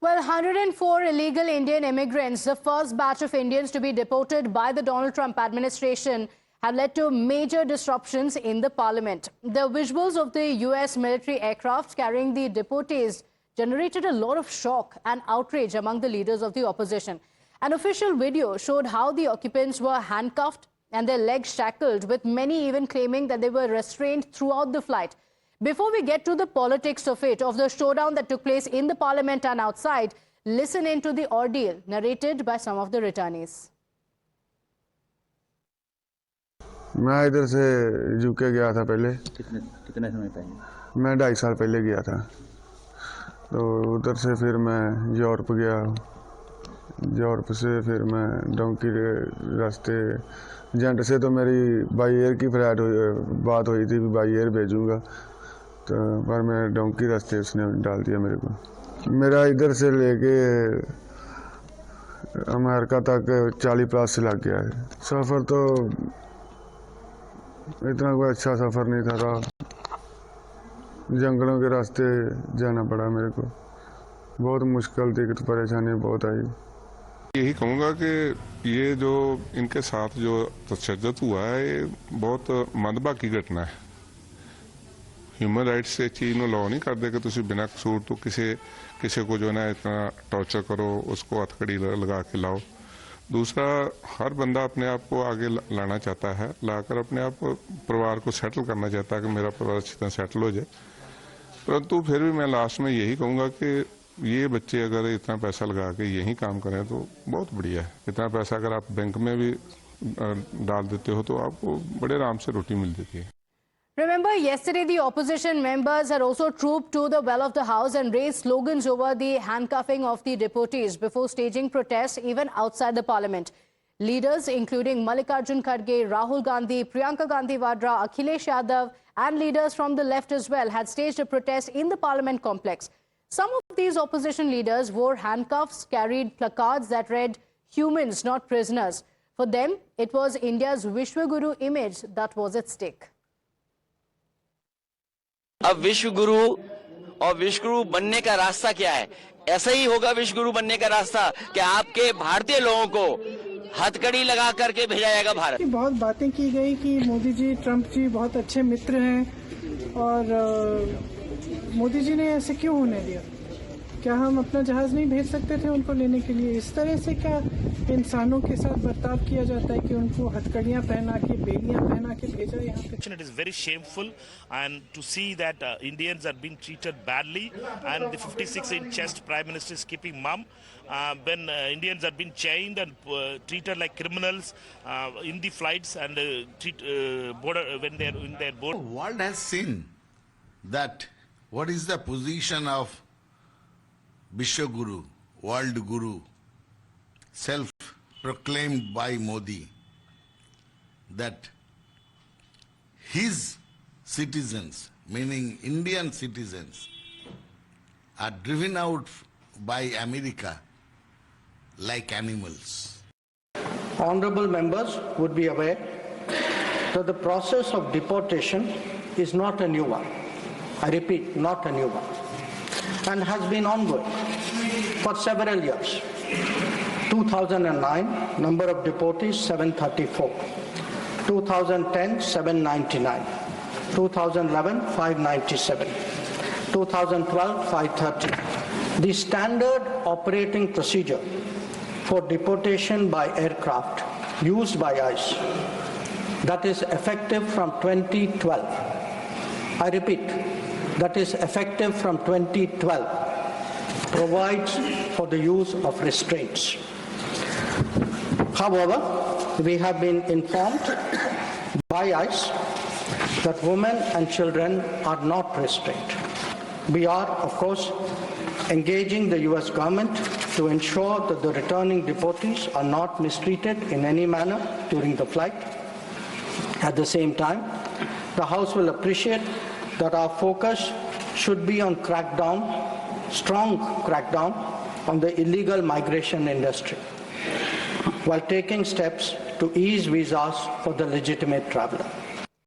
Well, 104 illegal Indian immigrants, the first batch of Indians to be deported by the Donald Trump administration, have led to major disruptions in the parliament. The visuals of the US military aircraft carrying the deportees generated a lot of shock and outrage among the leaders of the opposition. An official video showed how the occupants were handcuffed and their legs shackled, with many even claiming that they were restrained throughout the flight. Before we get to the politics of it, of the showdown that took place in the parliament and outside, listen into the ordeal narrated by some of the returnees. मैं इधर से UK गया था पहले। कितने समय पहले? मैं 2.5 साल पहले गया था। तो उधर से फिर मैं यूरोप गया। यूरोप से फिर मैं डोंकी रास्ते एजेंट से तो मेरी बाई एयर की फ्लाइट बात हुई थी, बाई एयर भेजूँगा, तो पर मैं डोंकी रास्ते उसने डाल दिया मेरे को। मेरा इधर से लेके अमेरिका तक 40+ लग गया है। सफ़र तो इतना कोई अच्छा सफ़र नहीं था, जंगलों के रास्ते जाना पड़ा मेरे को। बहुत मुश्किल, दिक्कत परेशानी बहुत आई। यही कहूँगा कि ये जो इनके साथ जो तशद्दुद हुआ है, ये बहुत मंदभागी घटना है। ह्यूमन राइट्स से चीज़ ਨੂੰ लॉ नहीं करते कि तुम बिना कसूर तो किसी को जो है ना इतना टॉर्चर करो, उसको हथकड़ी लगा के लाओ। दूसरा, हर बंदा अपने आप को आगे लाना चाहता है, लाकर अपने आप परिवार को सेटल करना चाहता है कि मेरा परिवार अच्छी तरह सेटल हो जाए। परंतु फिर भी मैं लास्ट में यही कहूँगा कि ये बच्चे अगर इतना पैसा लगा के यही काम करें तो बहुत बढ़िया है। इतना पैसा अगर आप बैंक में भी डाल देते हो तो आपको बड़े आराम से रोटी मिल जाती है। Remember, yesterday the opposition members had also trooped to the well of the House and raised slogans over the handcuffing of the deportees before staging protests even outside the parliament. Leaders including Mallikarjun Kharge, Rahul Gandhi, Priyanka Gandhi Vadra, Akhilesh Yadav and leaders from the left as well had staged a protest in the parliament complex. Some of these opposition leaders wore handcuffs, carried placards that read "Humans, not prisoners." For them, it was India's Vishwaguru image that was at stake. अब विश्व गुरु और विश्व गुरु बनने का रास्ता क्या है? ऐसा ही होगा विश्व गुरु बनने का रास्ता कि आपके भारतीय लोगों को हथकड़ी लगा करके भेजा जाएगा भारत। बहुत बातें की गई कि मोदी जी, ट्रंप जी बहुत अच्छे मित्र हैं और मोदी जी ने ऐसे क्यों होने दिया? क्या हम अपना जहाज नहीं भेज सकते थे उनको लेने के लिए? इस तरह से क्या इंसानों के साथ बर्ताव किया जाता है कि उनको हथकड़ियां पहना के, बेड़ियां पहना के भेजा यहाँ पे? It is very shameful, and to see that Indians are being treated badly, and the 56-inch chest Prime Minister is keeping mum when Indians are being chained and treated like criminals in the flights and when they are in their board. The world has seen that what is the position of Vishwaguru, World Guru, self-proclaimed by Modi, that his citizens, meaning Indian citizens, are driven out by America like animals. Honorable members would be aware that the process of deportation is not a new one. I repeat, not a new one, and has been ongoing for several years. 2009, number of deportees 734. 2010, 799. 2011, 597. 2012, 530. The standard operating procedure for deportation by aircraft used by ICE, that is effective from 2012. I repeat, that is effective from 2012, provides for the use of restraints. However, we have been informed by ICE that women and children are not restrained. We are, of course, engaging the US government to ensure that the returning deportees are not mistreated in any manner during the flight. At the same time, the House will appreciate that our focus should be on strong crackdown on the illegal migration industry, while taking steps to ease visas for the legitimate traveler.